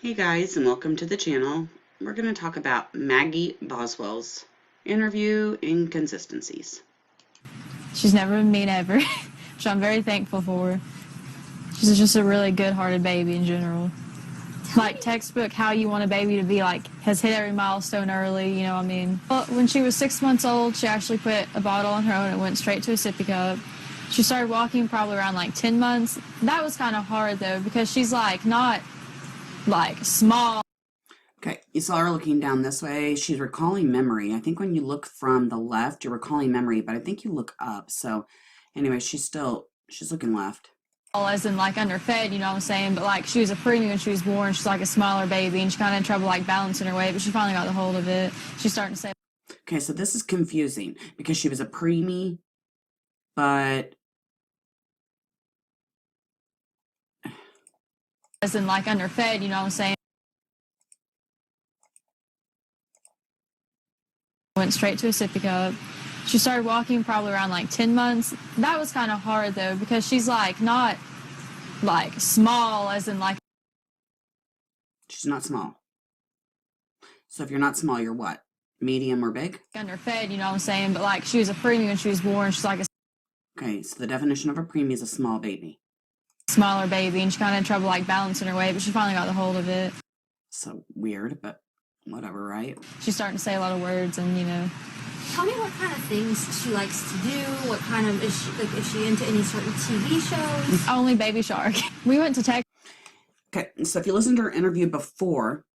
Hey guys, and welcome to the channel. We're going to talk about Maggie Boswell's interview Inconsistencies. She's never been mean ever, which I'm very thankful for. She's just a really good-hearted baby in general. Like textbook how you want a baby to be, like has hit every milestone early, you know what I mean? Well, when she was 6 months old, she actually put a bottle on her own and went straight to a sippy cup. She started walking probably around like 10 months. That was kind of hard though because she's like not like small. Okay, you saw her looking down this way. She's recalling memory. I think when you look from the left, you're recalling memory, but I think you look up. So anyway, she's looking left. As in like underfed, you know what I'm saying? But like she was a preemie when she was born. She's like a smaller baby and she kind of had trouble like balancing her weight, but she finally got the hold of it. She's starting to say. Okay, so this is confusing because she was a preemie, but As in like underfed, you know what I'm saying? Went straight to a sippy cup. She started walking probably around like 10 months. That was kind of hard though because she's like not like small as in like. she's not small. So if you're not small, you're what? Medium or big? Underfed, you know what I'm saying? But like she was a preemie when she was born. She's like a Okay, so the definition of a preemie is a small baby. smaller baby and she kind of had trouble like balancing her weight, but she finally got the hold of it. So weird, but whatever, right? She's starting to say a lot of words and, you know. Tell me what kind of things she likes to do. What kind of is she into any certain TV shows? Only Baby Shark. We went to Texas. Okay, so if you listened to her interview before,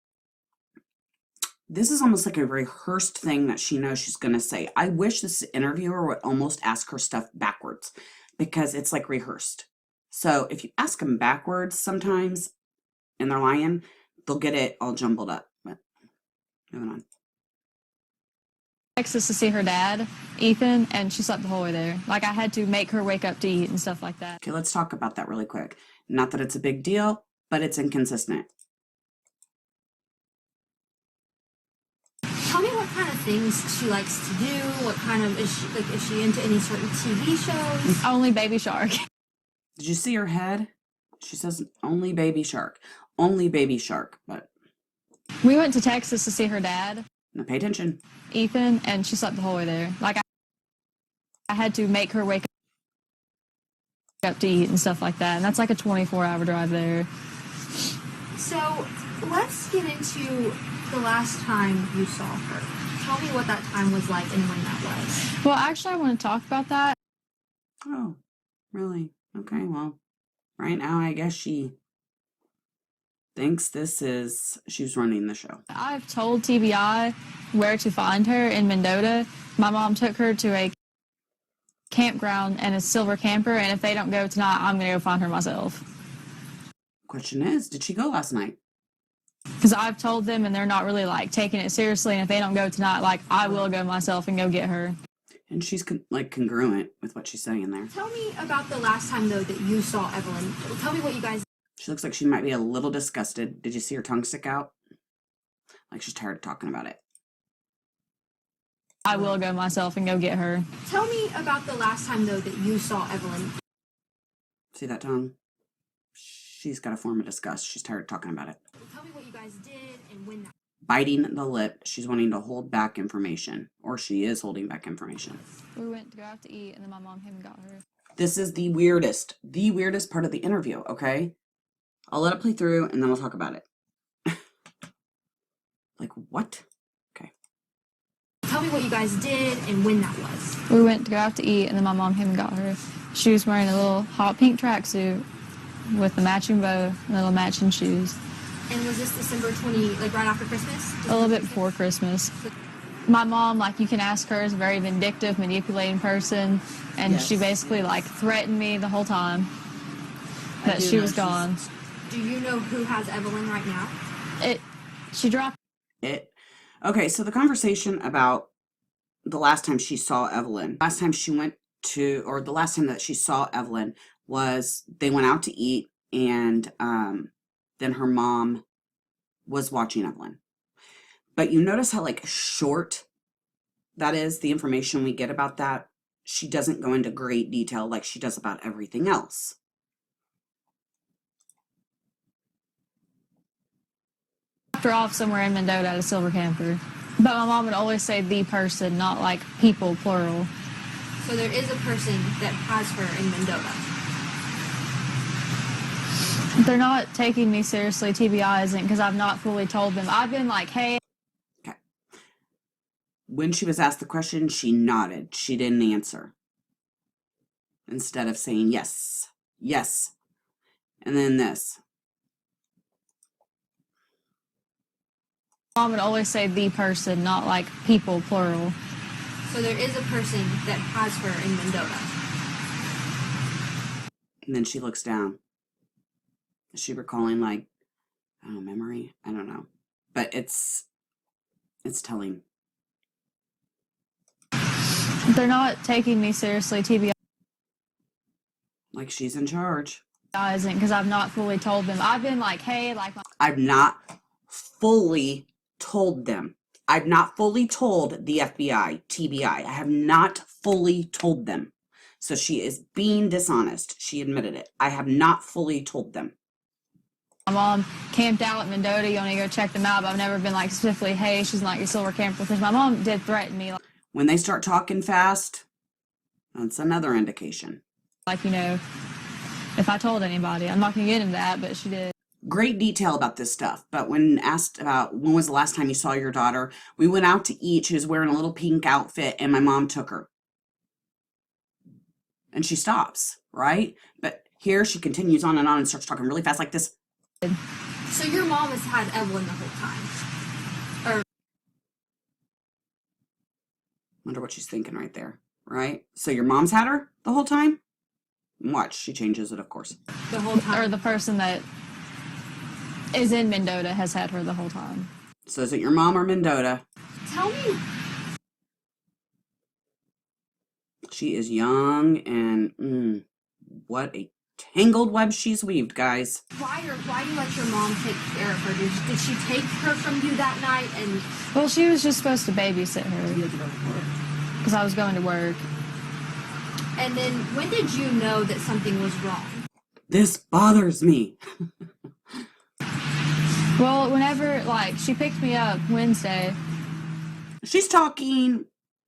this is almost like a rehearsed thing that she knows she's going to say. I wish this interviewer would almost ask her stuff backwards because it's like rehearsed. So if you ask them backwards sometimes and they're lying, they'll get it all jumbled up. But moving on. Texas to see her dad, Ethan, and she slept the whole way there. Like I had to make her wake up to eat and stuff like that. Okay, let's talk about that really quick. Not that it's a big deal, but it's inconsistent. Tell me what kind of things she likes to do. What kind of is she into any certain TV shows? Only Baby Shark. Did you see her head? She says only Baby Shark. Only Baby Shark, but We went to Texas to see her dad, now pay attention. Ethan, and she slept the whole way there. Like I had to make her wake up to eat and stuff like that. And that's like a 24-hour drive there. So let's get into the last time you saw her. Tell me what that time was like and when that was. Well, actually, I want to talk about that. Oh, really? Okay, well, right now I guess she thinks she's running the show. I've told TBI where to find her in Mendota. My mom took her to a campground and a silver camper, and if they don't go tonight, I'm going to go find her myself. Question is, did she go last night? Because I've told them, and they're not really, like, taking it seriously, and if they don't go tonight, like, I will go myself and go get her. And she's like congruent with what she's saying there. Tell me about the last time though that you saw Evelyn. Tell me what you guys. She looks like she might be a little disgusted. Did you see her tongue stick out? Like she's tired of talking about it. I will go myself and go get her. Tell me about the last time though that you saw Evelyn. See that tongue? She's got a form of disgust. She's tired of talking about it. Tell me what you guys did and when that. Biting the lip. She's wanting to hold back information. Or she is holding back information. We went to go out to eat, and then my mom came and got her. This is the weirdest part of the interview, okay? I'll let it play through, and then I'll talk about it. Like, what? Okay. Tell me what you guys did and when that was. We went to go out to eat, and then my mom came and got her. She was wearing a little hot pink tracksuit with the matching bow and little matching shoes. And was this December 20, like right after Christmas? A little bit before Christmas. My mom, like you can ask her, is a very vindictive, manipulating person, and Yes. she basically like threatened me the whole time that she was gone. Do you know who has Evelyn right now? She dropped It. Okay, so the conversation about the last time she saw Evelyn, last time she went to, or the last time that she saw Evelyn was they went out to eat, and then her mom was watching Evelyn. But you notice how like short that is, the information we get about that. She doesn't go into great detail like she does about everything else. They're off somewhere in Mendota at a silver camper. But my mom would always say the person, not like people, plural. So there is a person that has her in Mendota. They're not taking me seriously, TBI isn't, because I've not fully told them. I've been like, hey. Okay. When she was asked the question, she nodded. She didn't answer. Instead of saying yes, yes. And then this. Mom would always say the person, not like people, plural. So there is a person that has her in Mendota. And then she looks down. Is she recalling, like, I don't know, memory? I don't know. But it's telling. They're not taking me seriously, TBI Like she's in charge. isn't, because I've not fully told them. I've been like, hey, like. I've not fully told them. I've not fully told the FBI, TBI. I have not fully told them. So she is being dishonest. She admitted it. I have not fully told them. My mom camped out at Mendota. You want to go check them out, but I've never been like specifically, hey, she's not your silver camper. Because my mom did threaten me. When they start talking fast, that's another indication. Like, you know, if I told anybody, I'm not going to get into that, but she did. Great detail about this stuff. But when asked about when was the last time you saw your daughter, we went out to eat. She was wearing a little pink outfit and my mom took her. And she stops, right? But here she continues on and starts talking really fast like this. So your mom has had Evelyn the whole time? Or Wonder what she's thinking right there, right? So your mom's had her the whole time? Watch, she changes it, of course. the whole time? Or the person that is in Mendota has had her the whole time. So is it your mom or Mendota? Tell me. She is young and what a tangled web she's weaved, guys. Why do you let your mom take care of her? Did she take her from you that night? And Well, she was just supposed to babysit her because I was going to work. And then when did you know that something was wrong? This bothers me. Well, whenever, like, she picked me up Wednesday. She's talking,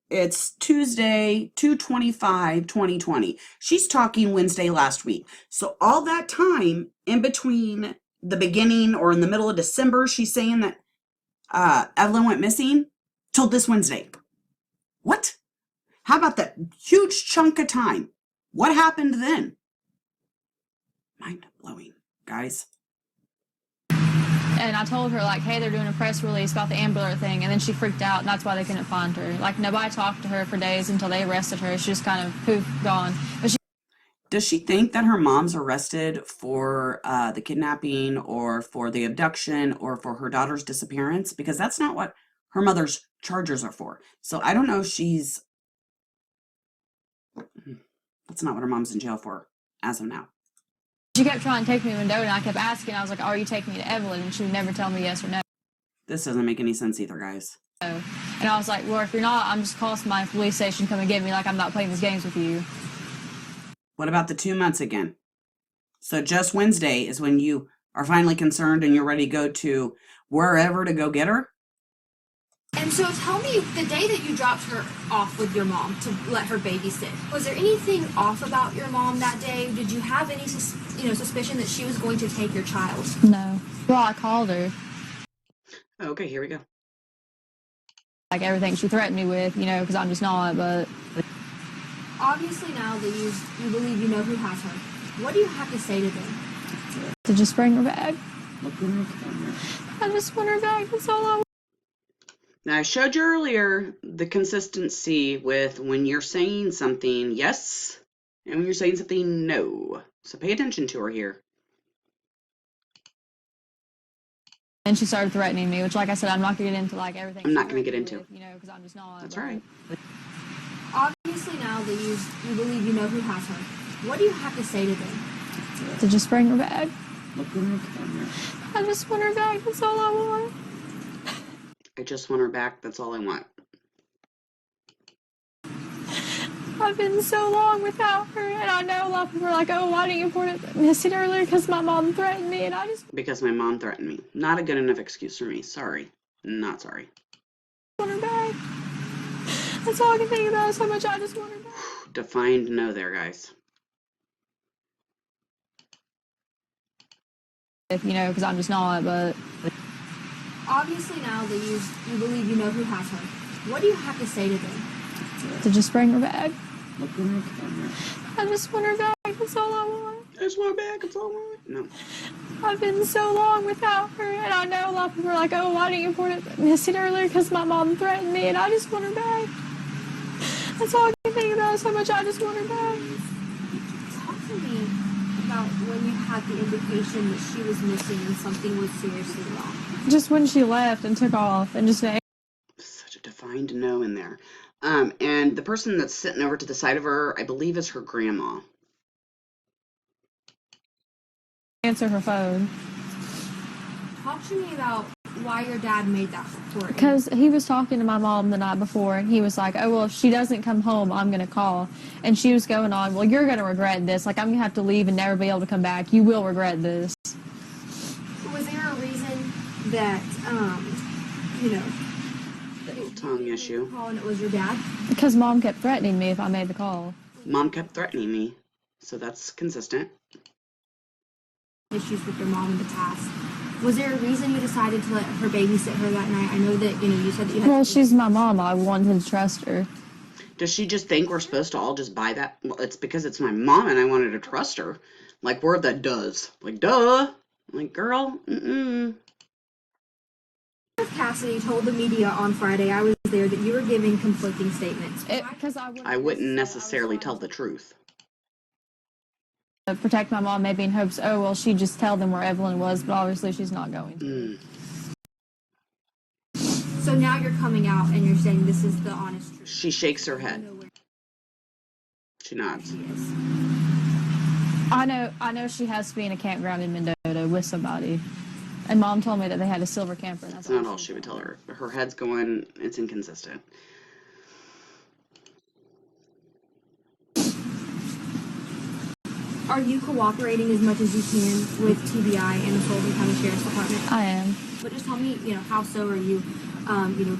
it's Tuesday, 2/25/2020. She's talking Wednesday last week. So all that time in between the beginning or in the middle of December, she's saying that Evelyn went missing till this Wednesday. What? How about that huge chunk of time? What happened then? Mind blowing, guys. And I told her, like, hey, they're doing a press release about the Amber Alert thing. And then she freaked out, and that's why they couldn't find her. Like, nobody talked to her for days until they arrested her. She just kind of poof, gone. But Does she think that her mom's arrested for the kidnapping or for the abduction or for her daughter's disappearance? Because that's not what her mother's charges are for. So I don't know if that's not what her mom's in jail for as of now. she kept trying to take me to Mendota, and I kept asking. I was like, are you taking me to Evelyn? And she would never tell me yes or no. This doesn't make any sense either, guys. And I was like, well, if you're not, I'm just calling my police station, come and get me. Like, I'm not playing these games with you. What about the 2 months again? So just Wednesday is when you are finally concerned and you're ready to go to wherever to go get her? And so tell me, the day that you dropped her off with your mom to let her babysit, was there anything off about your mom that day? Did you have any suspicion that she was going to take your child? No. Well, I called her. Okay, here we go. Like, everything she threatened me with, because I'm just not, but... Obviously now that you believe you know who has her, what do you have to say to them? To just bring her back. I just want her back, that's all I want. Now, I showed you earlier the consistency with when you're saying something yes and when you're saying something no. So pay attention to her here. And she started threatening me, which, like I said, I'm not going to get into, like, everything. I'm not going to get into. Because I'm just not. That's right. Obviously now that you believe you know who has her, what do you have to say to them? To just bring her back. I just want her back, that's all I want. I just want her back. That's all I want. I've been so long without her, and I know a lot of people are like, oh, why didn't you miss it earlier? Because my mom threatened me, and I just Because my mom threatened me. Not a good enough excuse for me. Sorry. Not sorry. want her back. That's all I can think about is how much I just want her back. Defined no there, guys. Because I'm just not, but Obviously, now that you believe you know who has her, what do you have to say to them? to just bring her back. Look at her camera. I just want her back. That's all I want. I just want back. That's all I want. No. I've been so long without her, and I know a lot of people are like, oh, why didn't you miss it earlier? Because my mom threatened me, and I just want her back. That's all I can think about is how much I just want her back. Talk to me about when you had the indication that she was missing and something was seriously wrong. Just when she left and took off, and just Such a defined no in there. And the person that's sitting over to the side of her, I believe, is her grandma. answer her phone. Talk to me about why your dad made that report. Because he was talking to my mom the night before, and he was like, oh, well, if she doesn't come home, I'm going to call. And she was going on, well, you're going to regret this. Like, I'm going to have to leave and never be able to come back. You will regret this. Was there a reason that, Little tongue issue. call and it was your dad? Because mom kept threatening me if I made the call. Mom kept threatening me. So that's consistent. Issues with your mom in the past. Was there a reason you decided to let her babysit her that night? I know that, you said that you had... Well, she's my mom. I wanted to trust her. Does she just think we're supposed to all just buy that? Well, it's because it's my mom and I wanted to trust her. Like, word that does. Like, duh. Like, girl, Cassidy told the media on Friday, I was there, that you were giving conflicting statements. Because I wouldn't necessarily tell the truth. protect my mom, maybe in hopes, oh, well, she'd just tell them where Evelyn was, but obviously she's not going to. So now you're coming out and you're saying this is the honest truth. She shakes her head. She nods. She is. I know she has to be in a campground in Mendota with somebody. And mom told me that they had a silver camper. And That's not all she would tell her. Her head's going, it's inconsistent. Are you cooperating as much as you can with TBI and the Sullivan County Sheriff's Department? I am. But just tell me, how so are you,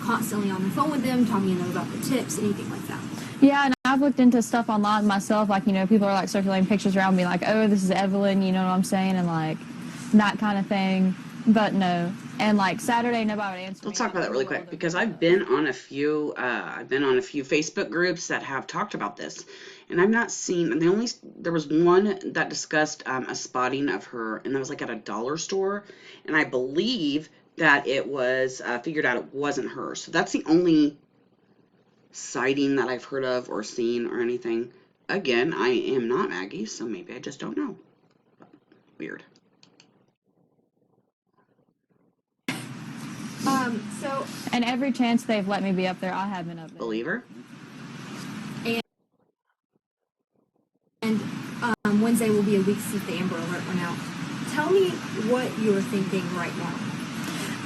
constantly on the phone with them? Tell me, about the tips, anything like that. Yeah, and I've looked into stuff online myself. Like, people are like circulating pictures around me, like, oh, this is Evelyn, you know what I'm saying? And like that kind of thing. But no. And like Saturday, nobody would answer. Let's talk about that really quick because I've been on a few Facebook groups that have talked about this, and I've not seen. There was one that discussed a spotting of her, and that was like at a dollar store, and I believe that it was figured out it wasn't her. So that's the only sighting that I've heard of or seen or anything. Again, I am not Maggie, so maybe I just don't know. Weird. And every chance they've let me be up there, I have been up there. Believer? And Wednesday will be a week since the Amber Alert went out. Tell me what you're thinking right now.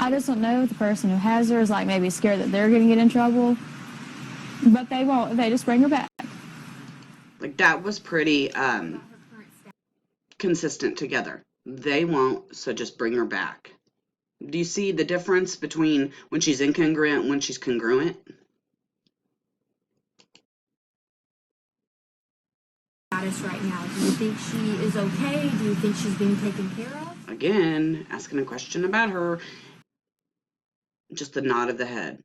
I just don't know if the person who has her is like maybe scared that they're going to get in trouble. But they won't. They just bring her back. Like, that was pretty consistent together. They won't, so just bring her back. Do you see the difference between when she's incongruent and when she's congruent? Status right now. Do you think she is okay? Do you think she's being taken care of? Again, asking a question about her. Just the nod of the head.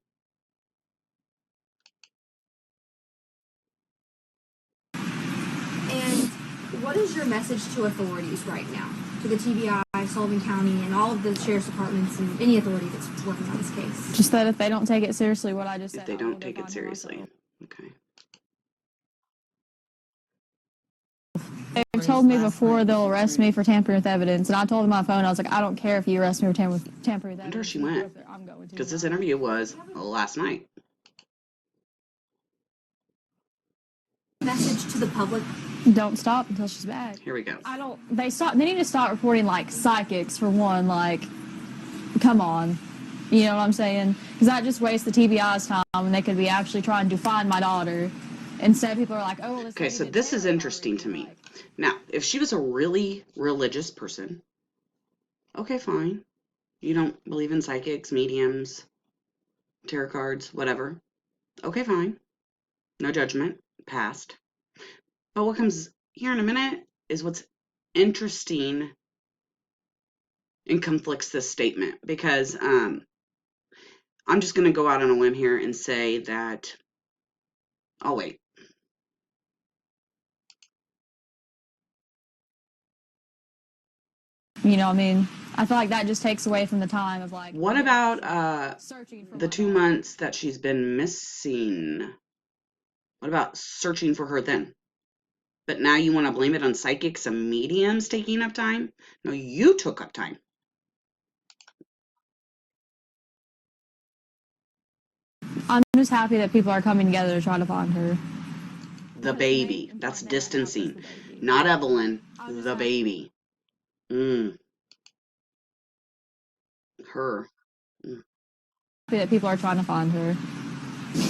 And what is your message to authorities right now? To the TBI, Sullivan County, and all of the sheriff's departments and any authority that's working on this case? Just that if they don't take it seriously, what I just said. If they don't take it seriously. Okay. They've told me before they'll arrest me for tampering with evidence, and I told them on my phone, I was like, I don't care if you arrest me for tampering with evidence. I wonder where she went. Because this interview was last night. Message to the public. Don't stop until she's back. Here we go. They need to stop reporting like psychics for one, like, come on. You know what I'm saying? Because that just wastes the TBI's time when they could be actually trying to find my daughter instead people are like, oh, well, this Okay, lady so did this is tarot interesting cards, to me. like, Now, if she was a really religious person, okay, fine. You don't believe in psychics, mediums, tarot cards, whatever. Okay, fine. No judgment. Passed. But what comes here in a minute is what's interesting and conflicts this statement, because I'm just going to go out on a limb here and say that, oh, wait. you know, I mean, I feel like that just takes away from the time of like. What about searching for the my 2 mom. months that she's been missing? What about searching for her then? But now you want to blame it on psychics and mediums taking up time? No, you took up time. I'm just happy that people are coming together to try to find her. The baby. That's distancing. Not Evelyn. The baby. Her. Happy that people are trying to find her.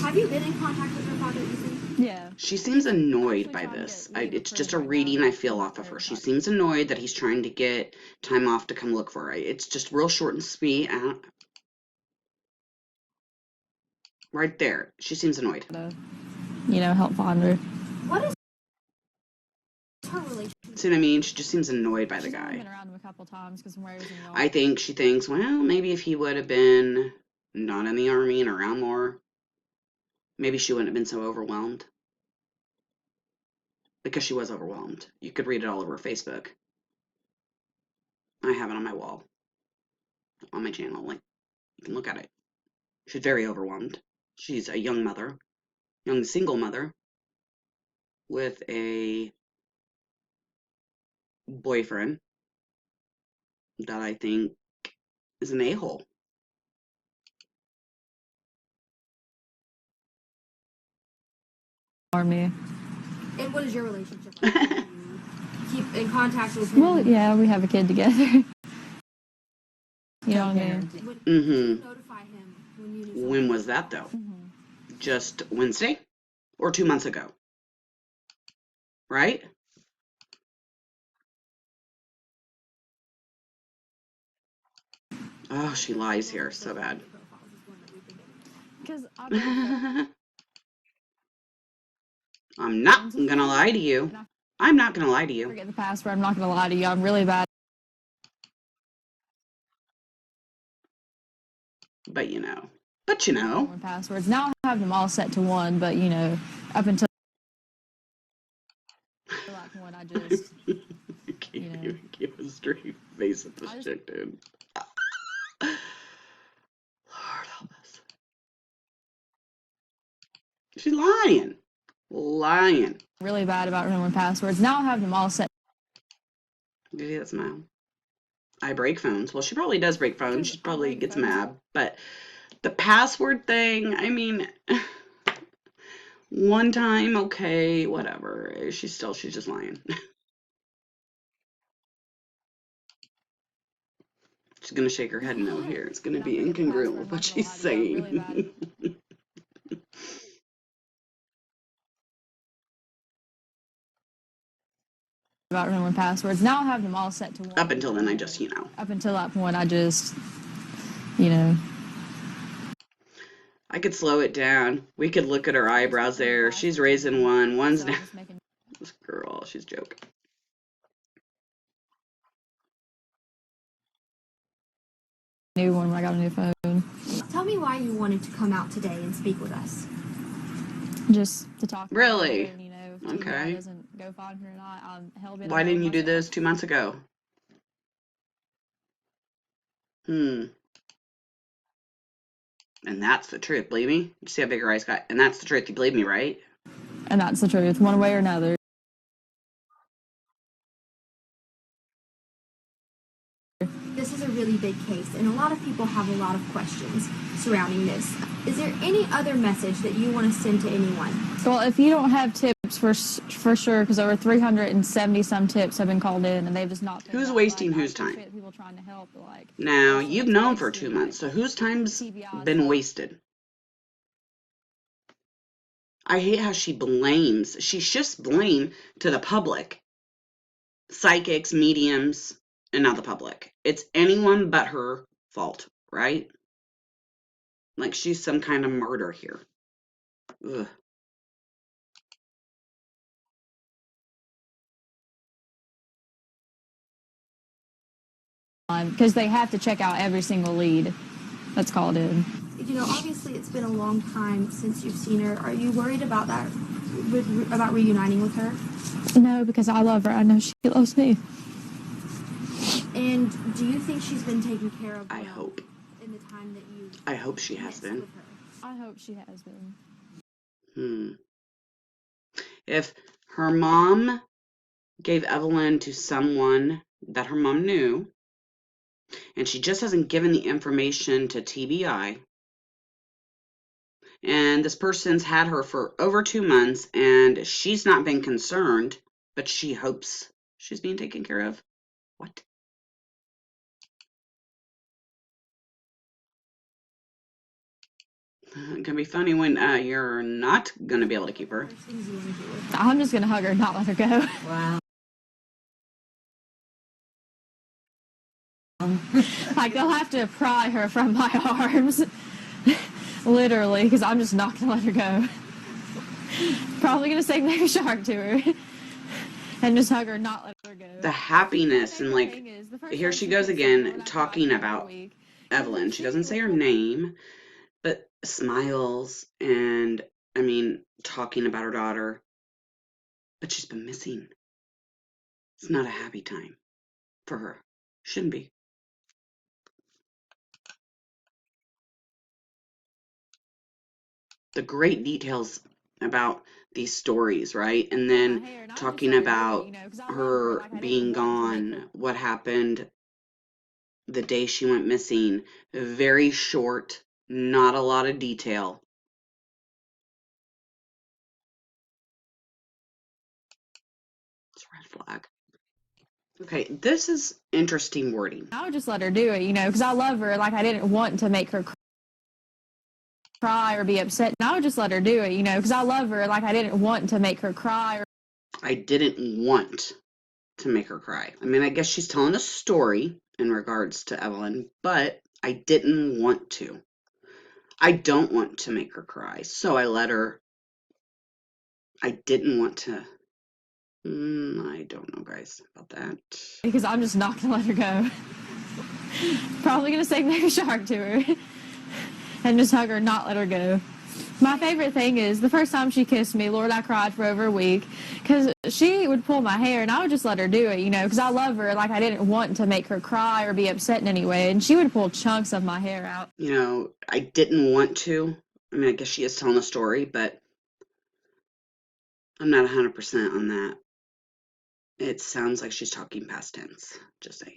Have you been in contact with her father, Ethan? Yeah. She seems annoyed by this. It's just a reading I feel off of her. She seems annoyed that he's trying to get time off to come look for her. It's just real short and sweet. Right there. She seems annoyed. You know, help find her. What is her relationship? See what I mean? She just seems annoyed by the She's only guy. been around him a couple times because from where he was in York. I think she thinks, well, maybe if he would have been not in the army and around more, maybe she wouldn't have been so overwhelmed. Because she was overwhelmed. You could read it all over Facebook. I have it on my wall. On my channel. Like, you can look at it. She's very overwhelmed. She's a young mother. Young single mother. With a boyfriend that I think is an a-hole. Army. And what is your relationship like? Do you keep in contact with him? Well, yeah, we have a kid together. You know what I mean? Did you notify him when you knew? When was that, though? Just Wednesday? Or 2 months ago? Right? Oh, she lies here so bad. Because I'm not gonna lie to you. I'm not gonna lie to you. forget the password. I'm not going to lie to you. I'm really bad. But you know. But you know. Passwords. Now I have them all set to one, but you know, up until like one, I just. You give a straight face at this chick, dude. Lord help us. She's lying. Lying. Really bad about remembering passwords. Now I have them all set. Did you see that smile? I break phones. Well, she probably does break phones. She probably gets mad. But the password thing, I mean, one time, okay, whatever. She's just lying. She's going to shake her head no here. It's going to be incongruent with what she's saying. About remembering passwords. Now I have them all set to one. Up until then, I just, you know. Up until that point, I just, you know. I could slow it down. We could look at her eyebrows there. She's raising one. One's down. This girl, she's joking. New one when I got a new phone. Tell me why you wanted to come out today and speak with us. Just to talk. Really? And, you know, okay. Doesn't go find her or not. I'm hell-bent. Why didn't you do this 2 months ago? And that's the truth. Believe me? You see how big her eyes got? And that's the truth. You believe me, right? And that's the truth, one way or another. This is a really big case, and a lot of people have a lot of questions surrounding this. Is there any other message that you want to send to anyone? Well, if you don't have tips for sure, because over 370 some tips have been called in, and they've just not. Who's wasting whose time? People trying to help, like, now you've known for 2 months, so whose time's been wasted? I hate how she blames. She shifts blame to the public, psychics, mediums, and not the public. It's anyone but her fault, right? Like she's some kind of martyr here. Ugh. Because they have to check out every single lead that's called in. You know, obviously it's been a long time since you've seen her. Are you worried about that, about reuniting with her? No, because I love her. I know she loves me. And do you think she's been taken care of? I hope. In the time that you. I hope she has been. With her? I hope she has been. If her mom gave Evelyn to someone that her mom knew, and she just hasn't given the information to TBI, and this person's had her for over 2 months, and she's not been concerned, but she hopes she's being taken care of. What? It can be funny when you're not going to be able to keep her. I'm just going to hug her and not let her go. Wow. Like, they'll have to pry her from my arms. Literally, because I'm just not going to let her go. Probably going to say Baby Shark to her. And just hug her and not let her go. The happiness and like, here she goes again talking about Evelyn. She doesn't say her name, but smiles and, I mean, talking about her daughter. But she's been missing. It's not a happy time for her. Shouldn't be. The great details about these stories, right? And then talking about her being gone, what happened the day she went missing. Very short, not a lot of detail. It's a red flag. Okay, this is interesting wording. I would just let her do it, because I love her. Like, I didn't want to make her cry or be upset. And I would just let her do it, because I love her. Like, I didn't want to make her cry. I didn't want to make her cry. I mean, I guess she's telling a story in regards to Evelyn, but I didn't want to. I don't want to make her cry, so I let her. I didn't want to. I don't know, guys, about that. Because I'm just not going to let her go. Probably going to say Baby Shark to her. And just hug her and not let her go. My favorite thing is the first time she kissed me, Lord, I cried for over a week. Because she would pull my hair and I would just let her do it, because I love her. Like, I didn't want to make her cry or be upset in any way. And she would pull chunks of my hair out. I didn't want to. I mean, I guess she is telling a story, but I'm not 100% on that. It sounds like she's talking past tense. Just saying.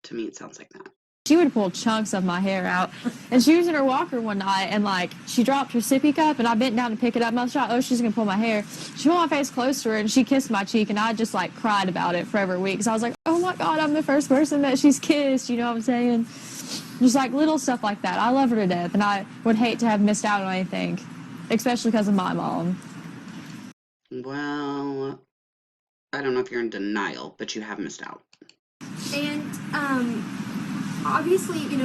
To me, it sounds like that. She would pull chunks of my hair out. And she was in her walker one night, and, she dropped her sippy cup, and I bent down to pick it up. And I was like, oh, she's going to pull my hair. She pulled my face close to her, and she kissed my cheek, and I just, cried about it for over a week. So I was like, oh, my God, I'm the first person that she's kissed. You know what I'm saying? Just, little stuff like that. I love her to death, and I would hate to have missed out on anything, especially because of my mom. Well, I don't know if you're in denial, but you have missed out. And, obviously, you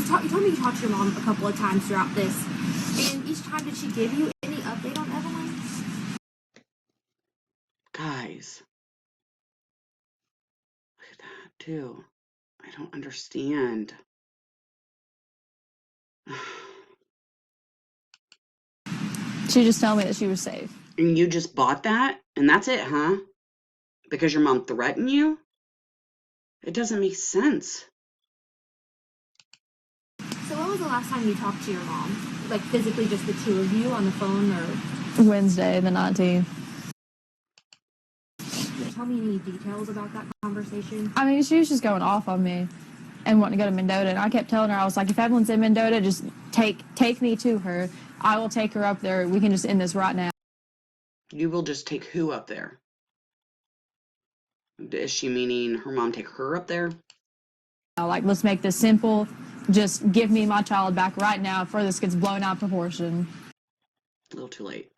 told me you talked to your mom a couple of times throughout this. And each time, did she give you any update on Evelyn? Guys, look at that, too. I don't understand. She just told me that she was safe. And you just bought that? And that's it, huh? Because your mom threatened you? It doesn't make sense. So when was the last time you talked to your mom? Physically just the two of you on the phone, or? Wednesday, the 19th. Can you tell me any details about that conversation? I mean, she was just going off on me and wanting to go to Mendota. And I kept telling her, I was like, if Evelyn's in Mendota, just take me to her. I will take her up there. We can just end this right now. You will just take who up there? Is she meaning her mom take her up there? Let's make this simple. Just give me my child back right now before this gets blown out of proportion. A little too late.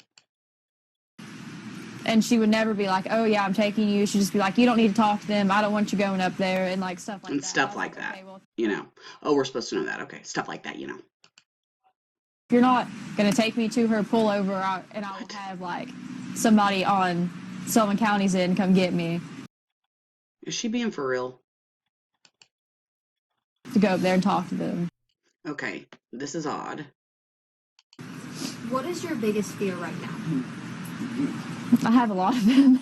And she would never be like, oh, yeah, I'm taking you. She'd just be like, you don't need to talk to them. I don't want you going up there, and like stuff like And that. stuff I was like that. Okay, well, You know. Oh, we're supposed to know that. Okay. Stuff like that, you know. if you're not going to take me to her, pull over, and I will What? have like somebody on Sullivan County's end come get me Is she being for real? to go up there and talk to them. Okay. This is odd. What is your biggest fear right now? I have a lot of them.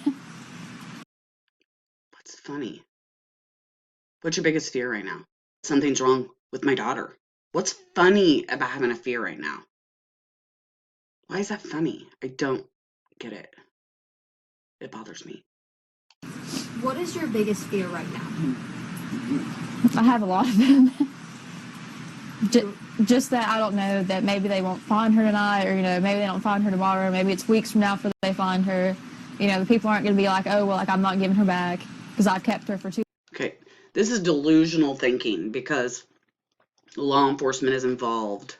What's funny? What's your biggest fear right now? Something's wrong with my daughter. What's funny about having a fear right now? Why is that funny? I don't get it. It bothers me. What is your biggest fear right now? I have a lot of them. Just that I don't know that maybe they won't find her tonight, or maybe they don't find her tomorrow. Maybe it's weeks from now before they find her. The people aren't going to be like, oh well, like I'm not giving her back because I've kept her for 2. Okay, this is delusional thinking because law enforcement is involved.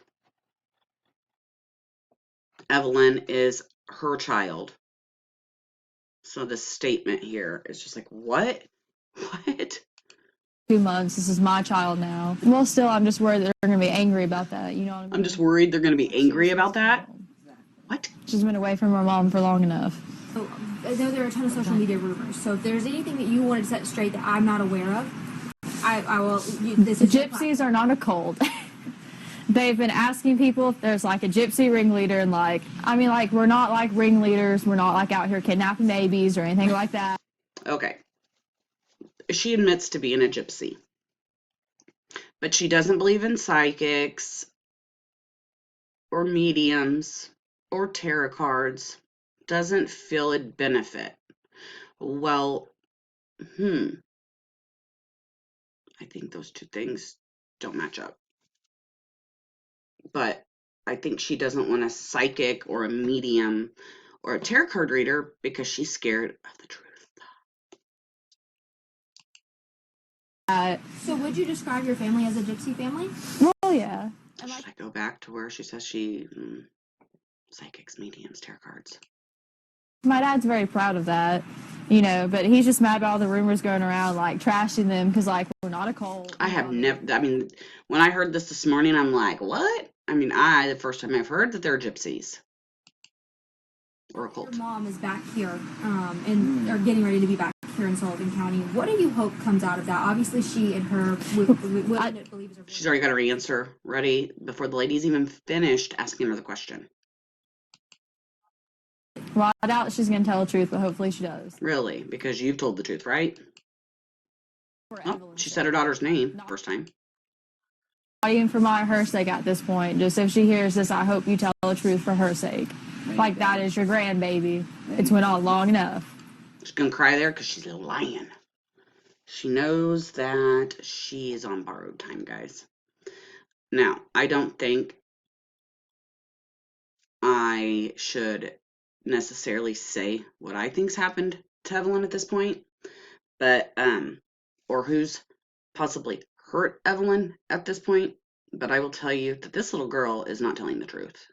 Evelyn is her child. So this statement here is just like, what? What? 2 months. This is my child now. Well, still, I'm just worried that they're going to be angry about that. You know what I mean? I'm just worried they're going to be angry about that. What? She's been away from her mom for long enough. Oh, I know there are a ton of social media rumors. So if there's anything that you wanted to set straight that I'm not aware of, I will. This is your Gypsies are not a cult. They've been asking people if there's like a gypsy ringleader, and we're not like ringleaders. We're not like out here kidnapping babies or anything like that. Okay. She admits to being a gypsy, but she doesn't believe in psychics or mediums or tarot cards. Doesn't feel it'd benefit. Well, I think those two things don't match up. But I think she doesn't want a psychic or a medium or a tarot card reader because she's scared of the truth. So would you describe your family as a gypsy family? Well, yeah. Should I go back to where she says she psychics, mediums, tarot cards? My dad's very proud of that, but he's just mad about all the rumors going around, like trashing them because, like, we're not a cult. I have never, when I heard this morning, I'm like, what? The first time I've heard that they're gypsies or a cult. Your mom is back here and are getting ready to be back here in Sullivan County. What do you hope comes out of that? Obviously, she and her believes her. She's already got her answer ready before the lady's even finished asking her the question. Well, I doubt she's going to tell the truth, but hopefully she does. Really? Because you've told the truth, right? She said her daughter's name first time. Not even for her sake at this point. Just if she hears this, I hope you tell the truth for her sake. Like, that is your grandbaby. It's went on long enough. She's going to cry there because she's lying. She knows that she is on borrowed time, guys. Now, I don't think I should necessarily say what I think's happened to Evelyn at this point, but or who's possibly hurt Evelyn at this point. But I will tell you that this little girl is not telling the truth.